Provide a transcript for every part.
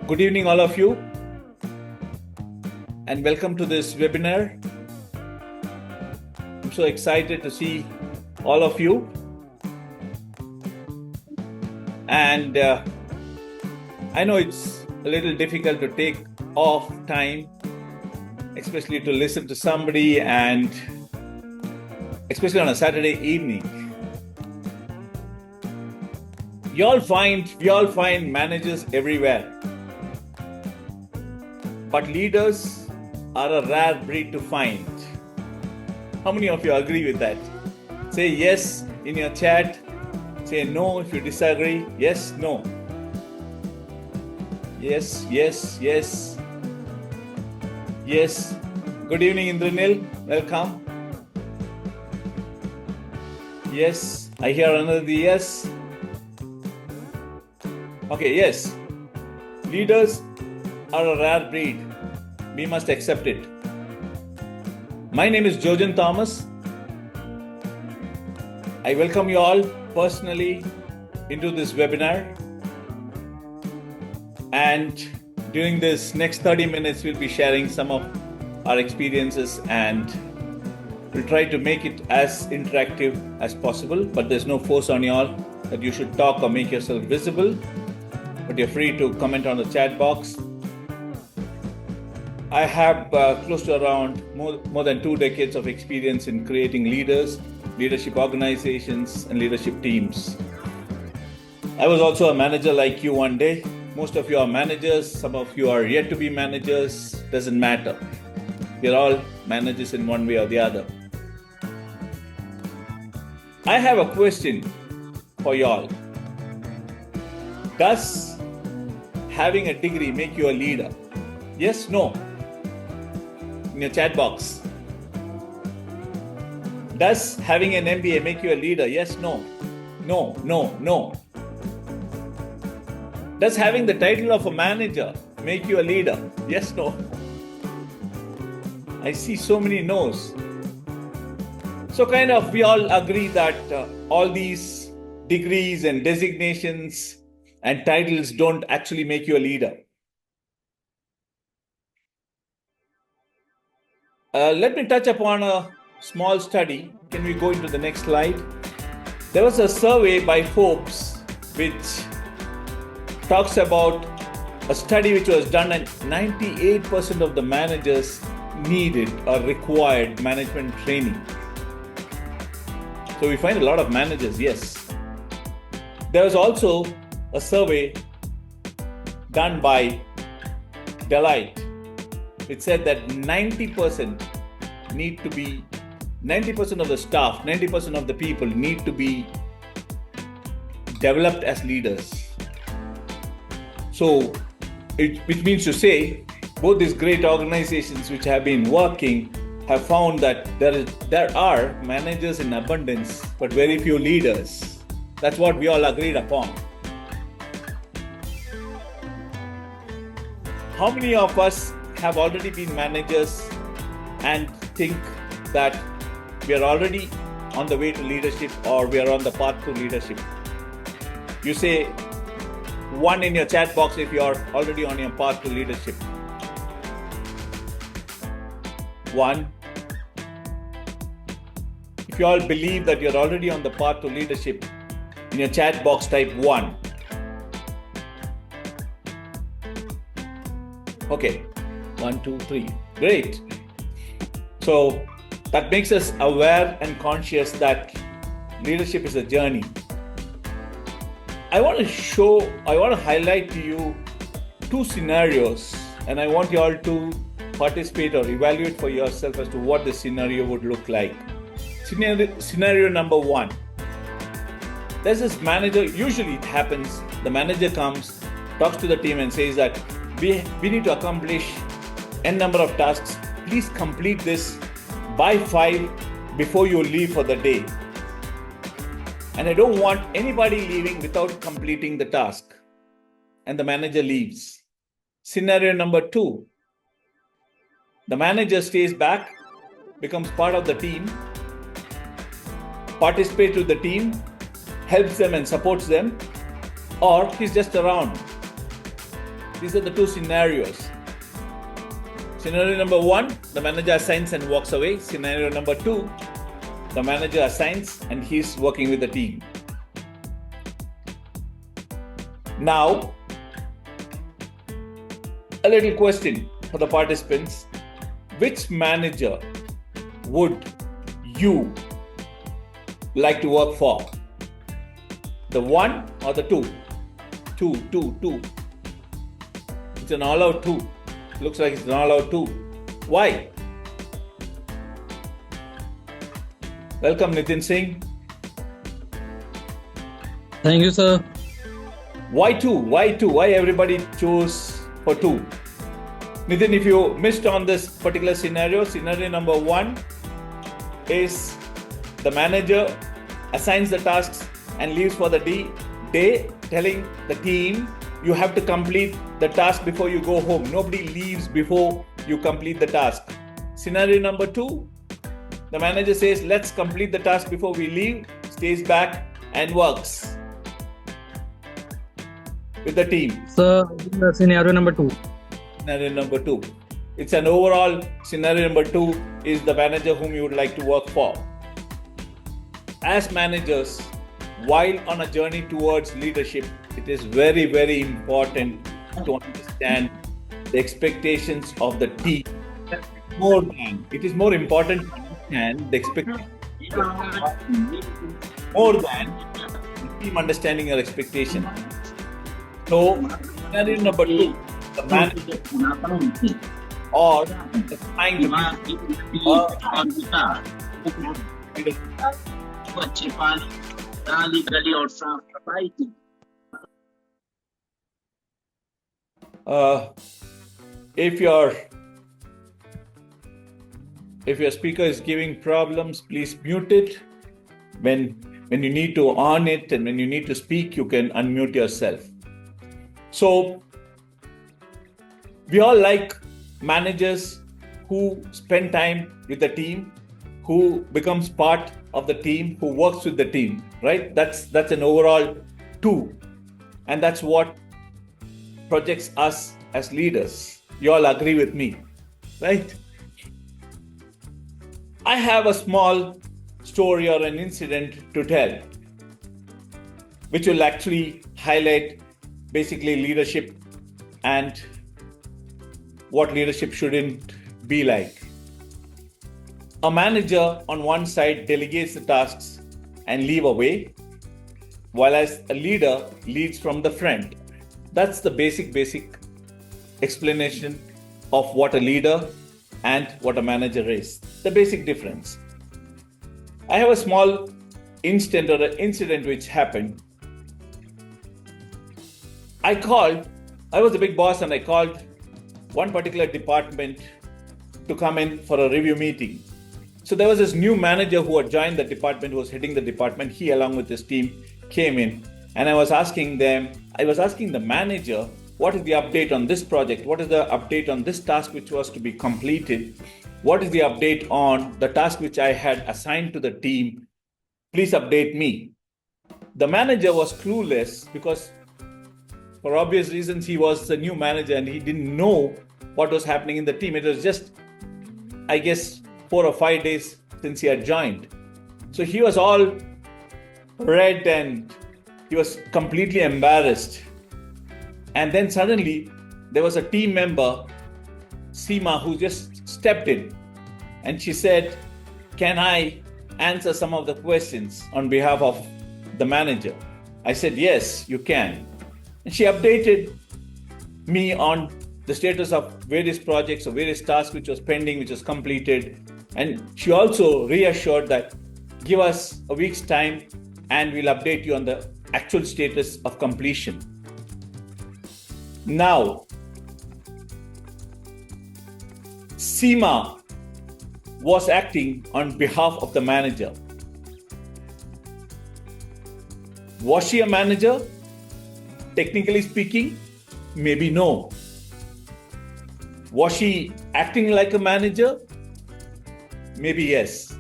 Good evening, all of you, and welcome to this webinar. I'm so excited to see all of you. And I know it's a little difficult to take off time, especially to listen to somebody, and especially on a Saturday evening. We all find managers everywhere. But leaders are a rare breed to find. How many of you agree with that? Say yes in your chat. Say no if you disagree. Yes, no. Yes, yes, yes. Yes. Good evening, Indranil. Welcome. Yes. I hear another yes. Okay, yes. Leaders are a rare breed. We must accept it. My name is Jojen Thomas. I welcome you all personally into this webinar. And during this next 30 minutes, we'll be sharing some of our experiences, and we'll try to make it as interactive as possible. But there's no force on you all that you should talk or make yourself visible. But you're free to comment on the chat box. I have close to around more than 2 decades of experience in creating leaders, leadership organizations, and leadership teams. I was also a manager like you one day. Most of you are managers. Some of you are yet to be managers. Doesn't matter. We're all managers in one way or the other. I have a question for y'all. Does having a degree make you a leader? Yes, no. In your chat box. Does having an MBA make you a leader? Yes, no. No, no, no. Does having the title of a manager make you a leader? Yes, no. I see so many no's. So kind of we all agree that all these degrees and designations and titles don't actually make you a leader. Let me touch upon a small study. Can we go into the next slide? There was a survey by Forbes which talks about a study which was done, and 98% of the managers needed or required management training. So we find a lot of managers, yes. There was also a survey done by Deloitte. It said that 90% of the staff, 90% of the people need to be developed as leaders. So, which means to say, both these great organizations which have been working have found that there are managers in abundance, but very few leaders. That's what we all agreed upon. How many of us have already been managers and think that we are already on the way to leadership, or we are on the path to leadership? You say 1 in your chat box if you are already on your path to leadership. 1. If you all believe that you're already on the path to leadership, in your chat box type 1. Okay. 1, 2, 3. Great. So that makes us aware and conscious that leadership is a journey. I want to highlight to you 2 scenarios, and I want you all to participate or evaluate for yourself as to what the scenario would look like. Scenario number 1. There's this manager, usually it happens, the manager comes, talks to the team and says that we need to accomplish n number of tasks. Please complete this by 5 before you leave for the day. And I don't want anybody leaving without completing the task. And the manager leaves. Scenario number 2. The manager stays back, becomes part of the team, participates with the team, helps them and supports them, or he's just around. These are the two scenarios. Scenario number one, the manager assigns and walks away. Scenario number two, the manager assigns and he's working with the team. Now, a little question for the participants. Which manager would you like to work for? The one or the two? Two. It's an all-out two. Looks like it's an all-out two. Why? Welcome, Nitin Singh. Thank you, sir. Why two? Why everybody chose for two? Nitin, if you missed on this particular scenario number one is the manager assigns the tasks and leaves for the day, telling the team, you have to complete the task before you go home. Nobody leaves before you complete the task. Scenario number two, the manager says, let's complete the task before we leave, stays back and works with the team. Sir, scenario number two. Scenario number two. It's an overall scenario number two is the manager whom you would like to work for. As managers, while on a journey towards leadership, it is very, very important to understand the expectations of the team. It is more important to understand the expectations more than the team understanding your expectation. So, scenario number two, the manager or the trying to if your speaker is giving problems, please mute it. When you need to on it and when you need to speak, you can unmute yourself. So we all like managers who spend time with the team, who becomes part of the team, who works with the team, right? That's an overall two. And that's what projects us as leaders. You all agree with me, right? I have a small story or an incident to tell, which will actually highlight basically leadership and what leadership shouldn't be like. A manager on one side delegates the tasks and leave away, while as a leader leads from the front. That's the basic explanation of what a leader and what a manager is. The basic difference. I have a small incident which happened. I was a big boss and I called one particular department to come in for a review meeting. So there was this new manager who had joined the department, who was heading the department. He, along with his team, came in and I was asking the manager, what is the update on this project? What is the update on this task which was to be completed? What is the update on the task which I had assigned to the team? Please update me. The manager was clueless because for obvious reasons, he was a new manager and he didn't know what was happening in the team. It was just, I guess, 4 or 5 days since he had joined. So he was all red and he was completely embarrassed. And then suddenly there was a team member, Seema, who just stepped in and she said, can I answer some of the questions on behalf of the manager? I said, yes, you can. And she updated me on the status of various projects or various tasks which was pending, which was completed. And she also reassured that give us a week's time and we'll update you on the actual status of completion. Now, Seema was acting on behalf of the manager. Was she a manager? Technically speaking, maybe no. Was she acting like a manager? Maybe yes.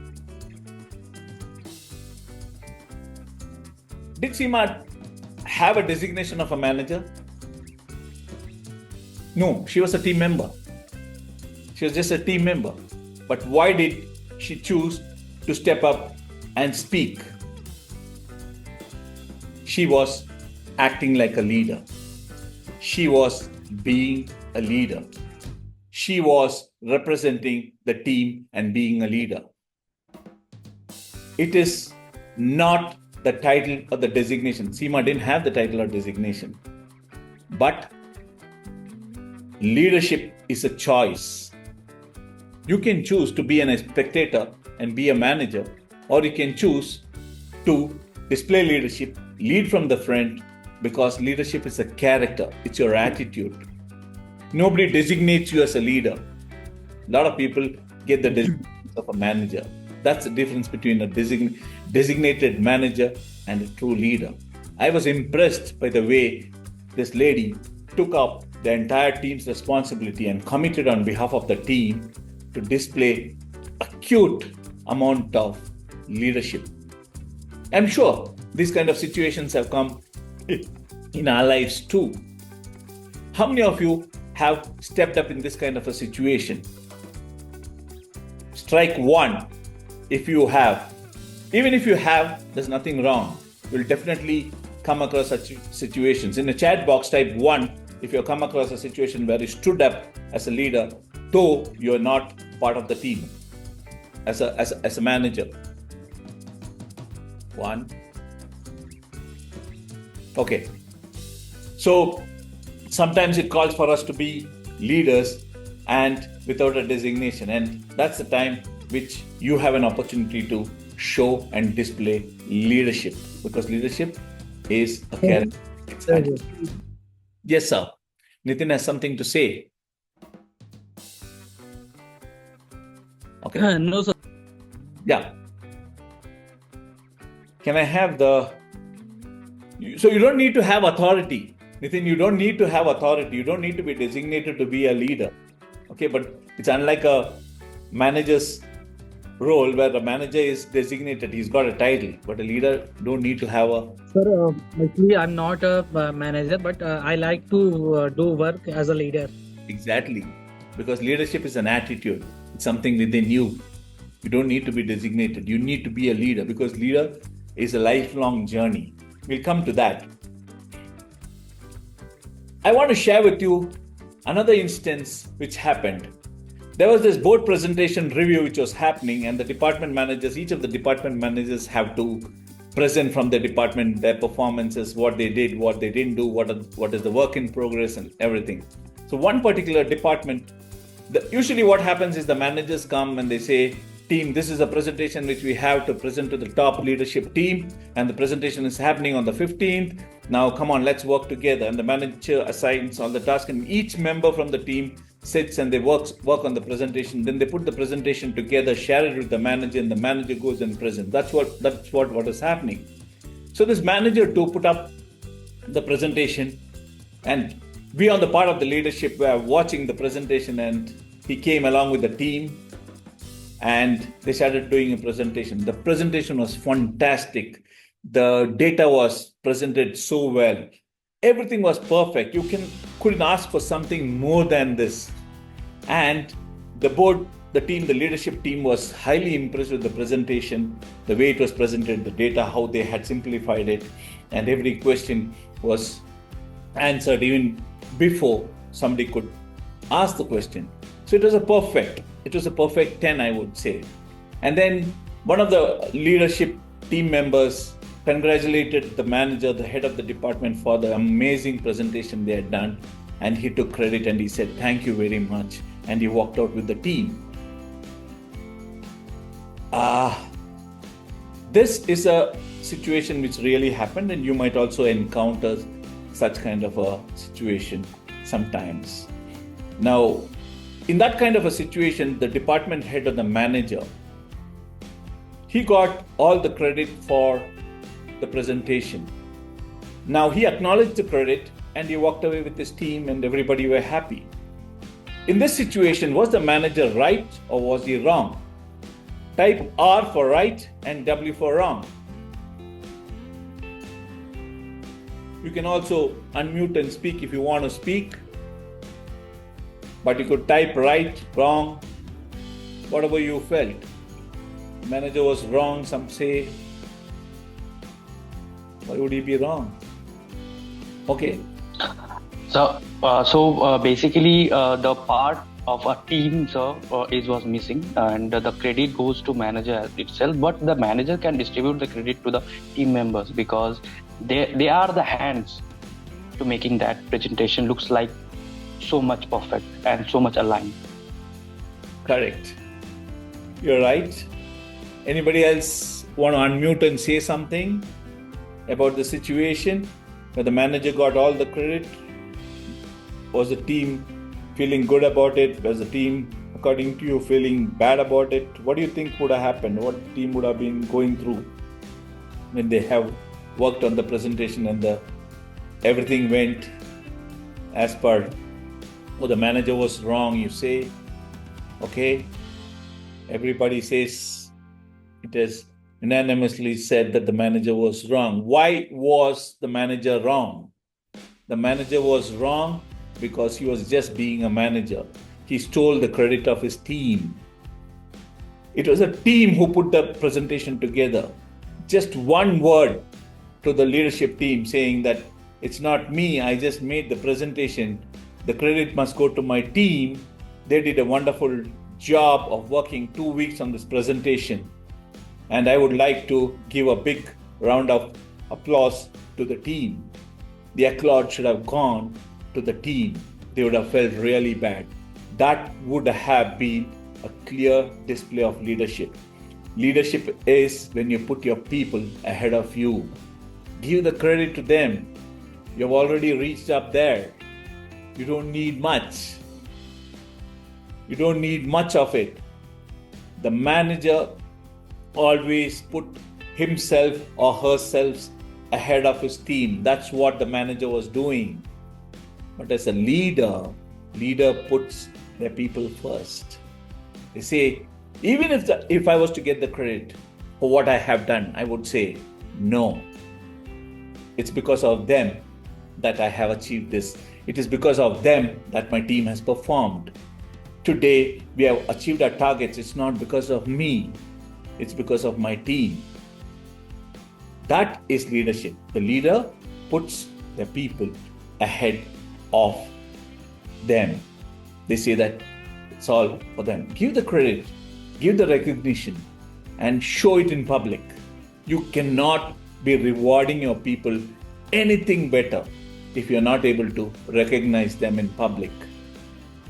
Did Seema have a designation of a manager? No, she was a team member. She was just a team member. But why did she choose to step up and speak? She was acting like a leader. She was being a leader. She was representing the team and being a leader. It is not the title or the designation. Seema didn't have the title or designation. But leadership is a choice. You can choose to be a spectator and be a manager, or you can choose to display leadership, lead from the front, because leadership is a character, it's your attitude. Nobody designates you as a leader. A lot of people get the designation of a manager. That's the difference between a designated manager and a true leader. I was impressed by the way this lady took up the entire team's responsibility and committed on behalf of the team to display acute amount of leadership. I'm sure these kind of situations have come in our lives too. How many of you have stepped up in this kind of a situation? Strike one if you have. Even if you have, there's nothing wrong. You'll definitely come across such situations. In the chat box, type 1 if you come across a situation where you stood up as a leader, though you're not part of the team, as a manager. 1. Okay. So sometimes it calls for us to be leaders and without a designation. And that's the time which you have an opportunity to show and display leadership, because leadership is a character. Yes, sir. Nitin has something to say. Okay. No, sir. Yeah. Can I have the... So you don't need to have authority. Nitin, you don't need to have authority. You don't need to be designated to be a leader. Okay, but it's unlike a manager's role where the manager is designated. He's got a title, but a leader don't need to have a... Sir, actually, I'm not a manager, but I like to do work as a leader. Exactly. Because leadership is an attitude. It's something within you. You don't need to be designated. You need to be a leader, because leader is a lifelong journey. We'll come to that. I want to share with you another instance which happened. There was this board presentation review which was happening, and the department managers, each of the department managers have to present from their department their performances, what they did, what they didn't do, what is the work in progress and everything. So one particular department, usually what happens is the managers come and they say, team, this is a presentation which we have to present to the top leadership team, and the presentation is happening on the 15th. Now, come on, let's work together. And the manager assigns all the tasks, and each member from the team sits and they work on the presentation. Then they put the presentation together, share it with the manager, and the manager goes and presents. That's what is happening. So this manager too put up the presentation, and we on the part of the leadership were watching the presentation, and he came along with the team. And they started doing a presentation. The presentation was fantastic. The data was presented so well. Everything was perfect. You couldn't ask for something more than this. And the board, the team, the leadership team was highly impressed with the presentation, the way it was presented, the data, how they had simplified it, and every question was answered even before somebody could ask the question. So it was a perfect 10, I would say. And then one of the leadership team members congratulated the manager, the head of the department, for the amazing presentation they had done. And he took credit and he said, thank you very much. And he walked out with the team. This is a situation which really happened, and you might also encounter such kind of a situation sometimes. Now, in that kind of a situation, the department head or the manager, he got all the credit for the presentation. Now, he acknowledged the credit and he walked away with his team, and everybody were happy. In this situation, was the manager right or was he wrong? Type R for right and W for wrong. You can also unmute and speak if you want to speak. but you could type right, wrong, whatever you felt. Manager was wrong, some say. Why would he be wrong? Okay. So basically, the part of a team, sir, was missing, and the credit goes to manager itself. But the manager can distribute the credit to the team members because they are the hands to making that presentation looks like so much perfect and so much aligned. Correct. You're right. Anybody else want to unmute and say something about the situation where the manager got all the credit? Was the team feeling good about it? Was the team, according to you, feeling bad about it? What do you think would have happened? What the team would have been going through when they have worked on the presentation and everything went as per, the manager was wrong, you say, okay, everybody says it is unanimously said that the manager was wrong. Why was the manager wrong? The manager was wrong because he was just being a manager. He stole the credit of his team. It was a team who put the presentation together. Just one word to the leadership team saying that it's not me, I just made the presentation. The credit must go to my team. They did a wonderful job of working 2 weeks on this presentation. And I would like to give a big round of applause to the team. The accolade should have gone to the team. They would have felt really bad. That would have been a clear display of leadership. Leadership is when you put your people ahead of you. Give the credit to them. You've already reached up there. You don't need much. You don't need much of it. The manager always put himself or herself ahead of his team. That's what the manager was doing. But as a leader puts their people first. They say, even if I was to get the credit for what I have done, I would say, no. It's because of them that I have achieved this. It is because of them that my team has performed. Today, we have achieved our targets. It's not because of me. It's because of my team. That is leadership. The leader puts their people ahead of them. They say that it's all for them. Give the credit, give the recognition, and show it in public. You cannot be rewarding your people anything better if you're not able to recognize them in public.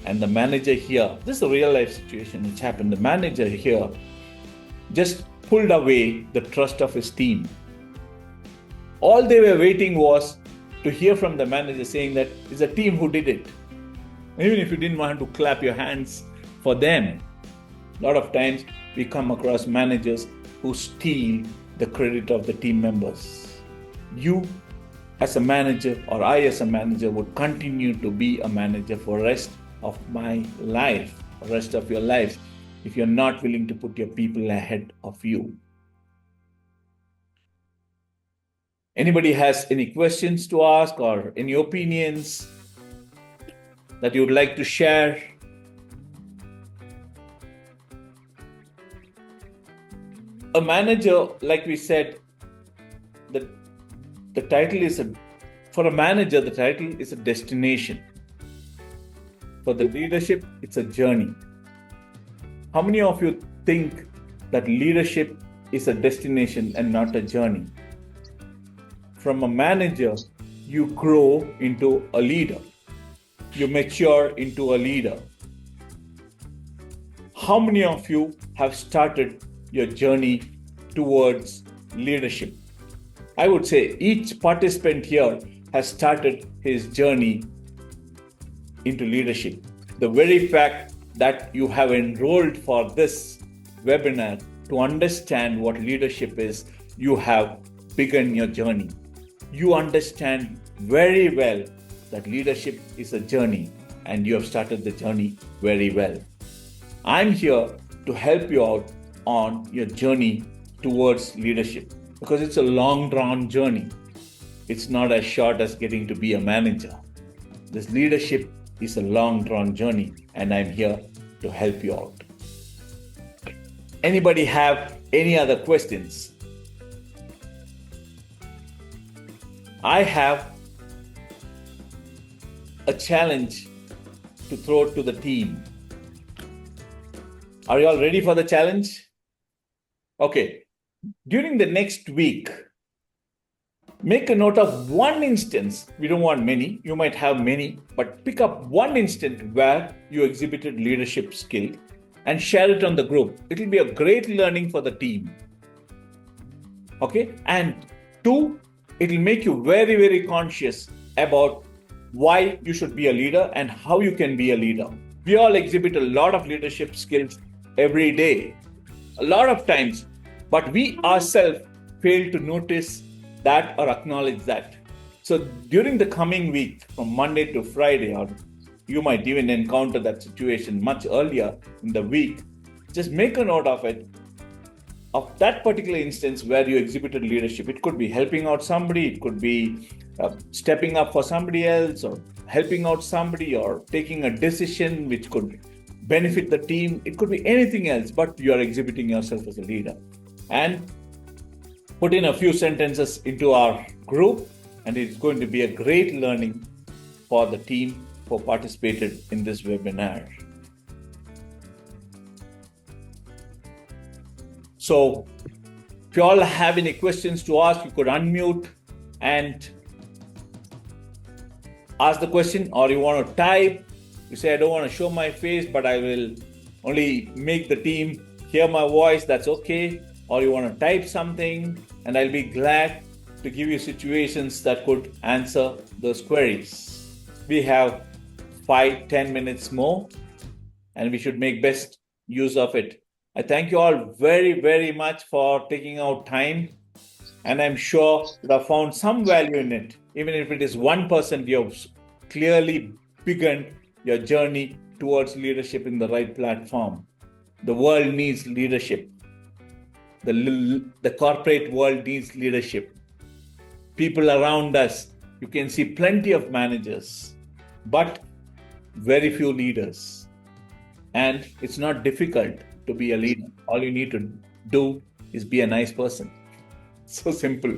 And the manager here, this is a real life situation which happened. The manager here just pulled away the trust of his team. All they were waiting was to hear from the manager saying that it's a team who did it. Even if you didn't want to clap your hands for them. A lot of times we come across managers who steal the credit of the team members. You as a manager or I as a manager would continue to be a manager for the rest of my life, the rest of your life, if you're not willing to put your people ahead of you. Anybody has any questions to ask or any opinions that you would like to share? A manager, like we said, the title is for a manager, the title is a destination. For the leadership, it's a journey. How many of you think that leadership is a destination and not a journey? From a manager, you grow into a leader. You mature into a leader. How many of you have started your journey towards leadership? I would say each participant here has started his journey into leadership. The very fact that you have enrolled for this webinar to understand what leadership is, you have begun your journey. You understand very well that leadership is a journey and you have started the journey very well. I'm here to help you out on your journey towards leadership because it's a long drawn journey. It's not as short as getting to be a manager. This leadership is a long drawn journey, and I'm here to help you out. Anybody have any other questions? I have a challenge to throw to the team. Are you all ready for the challenge? Okay. During the next week, make a note of one instance. We don't want many. You might have many, but pick up one instant where you exhibited leadership skill and share it on the group. It will be a great learning for the team. Okay. And two, it will make you very, very conscious about why you should be a leader and how you can be a leader. We all exhibit a lot of leadership skills every day, a lot of times, but we ourselves fail to notice that or acknowledge that. So during the coming week, from Monday to Friday, or you might even encounter that situation much earlier in the week, just make a note of it, of that particular instance where you exhibited leadership. It could be helping out somebody, it could be stepping up for somebody else, or helping out somebody, or taking a decision which could benefit the team. It could be anything else, but you are exhibiting yourself as a leader. And put in a few sentences into our group, and it's going to be a great learning for the team who participated in this webinar. So if you all have any questions to ask, you could unmute and ask the question, or you want to type. You say, I don't want to show my face, but I will only make the team hear my voice. That's okay. Or you want to type something, and I'll be glad to give you situations that could answer those queries. We have 5-10 minutes more, and we should make best use of it. I thank you all very, very much for taking out time, and I'm sure you have found some value in it. Even if it is 1%, you have clearly begun your journey towards leadership in the right platform. The world needs leadership. The corporate world needs leadership. People around us, you can see plenty of managers, but very few leaders. And it's not difficult to be a leader. All you need to do is be a nice person. So simple.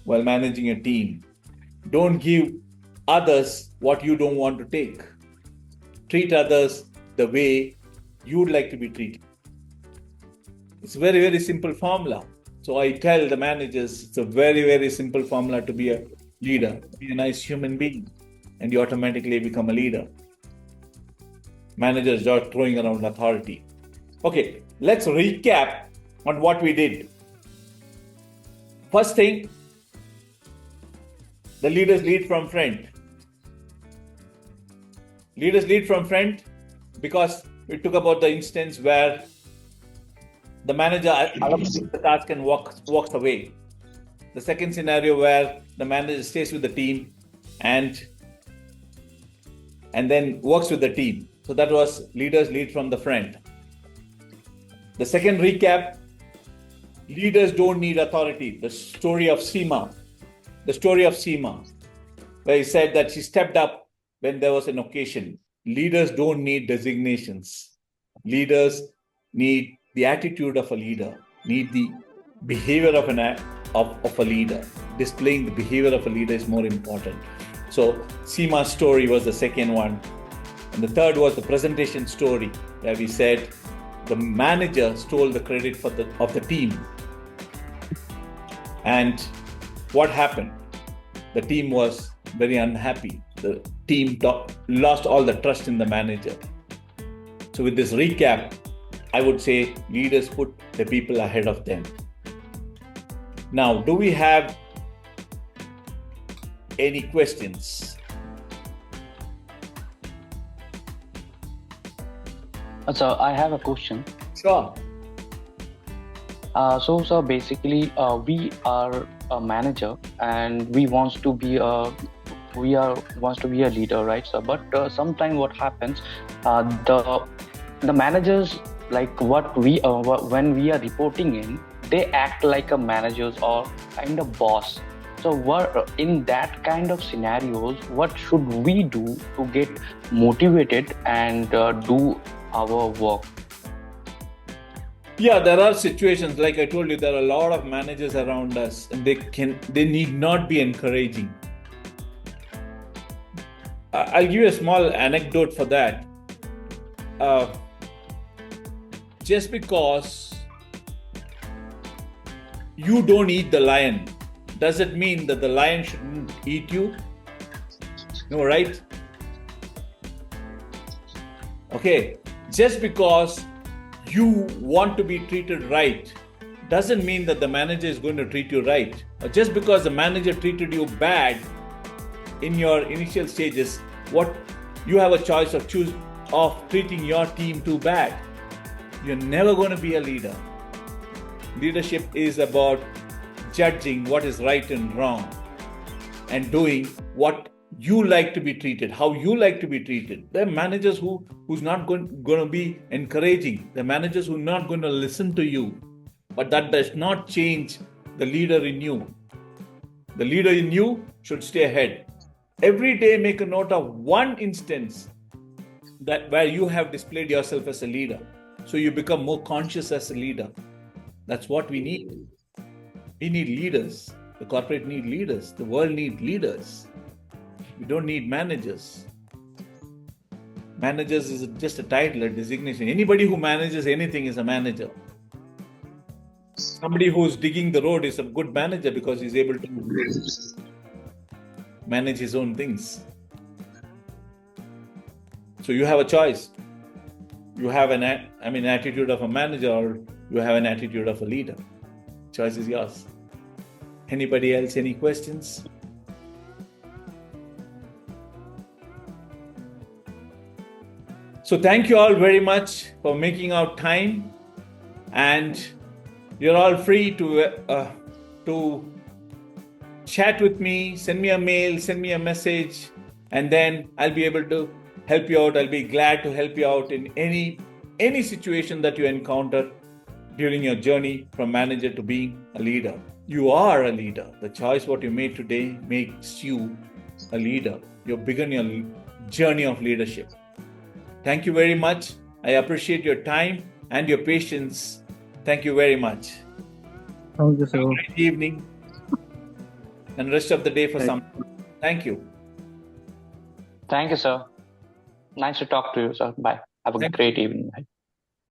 While managing a team, don't give others what you don't want to take. Treat others the way you'd like to be treated. It's a very, very simple formula. So I tell the managers, it's a very, very simple formula to be a leader. Be a nice human being, and you automatically become a leader. Managers are throwing around authority. Okay, let's recap on what we did. First thing, the leaders lead from front. Leaders lead from front because we took about the instance where the manager allocates the task and walks away. The second scenario where the manager stays with the team and then works with the team. So that was leaders lead from the front. The second recap, leaders don't need authority. The story of Seema, where he said that she stepped up when there was an occasion. Leaders don't need designations. Leaders need the attitude of a leader, need the behavior of a leader. Displaying the behavior of a leader is more important. So Seema's story was the second one. And the third was the presentation story, where we said the manager stole the credit of the team. And what happened? The team was very unhappy. The team lost all the trust in the manager. So with this recap, I would say leaders put the people ahead of them. Now, do we have any questions? So I have a question. Sure. So basically, we are a manager and we wants to be a leader, right? So, but sometimes what happens, the managers, like when we are reporting in, they act like a managers or kind of boss. So, what in that kind of scenarios, what should we do to get motivated and do our work? Yeah, there are situations, like I told you, there are a lot of managers around us, and they need not be encouraging. I'll give you a small anecdote for that. Just because you don't eat the lion, does it mean that the lion shouldn't eat you? No, right? Okay, just because you want to be treated right doesn't mean that the manager is going to treat you right. Or just because the manager treated you bad in your initial stages, what you have a choice of treating your team too bad. You're never going to be a leader. Leadership is about judging what is right and wrong and doing what you like to be treated, how you like to be treated. There are managers who's not going to be encouraging. There are managers who are not going to listen to you. But that does not change the leader in you. The leader in you should stay ahead. Every day make a note of one instance where you have displayed yourself as a leader. So you become more conscious as a leader. That's what we need. We need leaders. The corporate need leaders. The world need leaders. We don't need managers. Managers is just a title, a designation. Anybody who manages anything is a manager. Somebody who's digging the road is a good manager because he's able to manage his own things. So you have a choice. You have an attitude of a manager, or you have an attitude of a leader. Choice is yours. Anybody else, any questions? So thank you all very much for making out time, and you're all free to chat with me, send me a mail, send me a message, and then I'll be able to help you out. I'll be glad to help you out in any situation that you encounter during your journey from manager to being a leader. You are a leader. The choice what you made today makes you a leader. You've begun your journey of leadership. Thank you very much. I appreciate your time and your patience. Thank you very much. Thank you, sir. Have a great evening and rest of the day for some. Thank you. Thank you, sir. Nice to talk to you, sir. Bye. Have a great evening. Bye.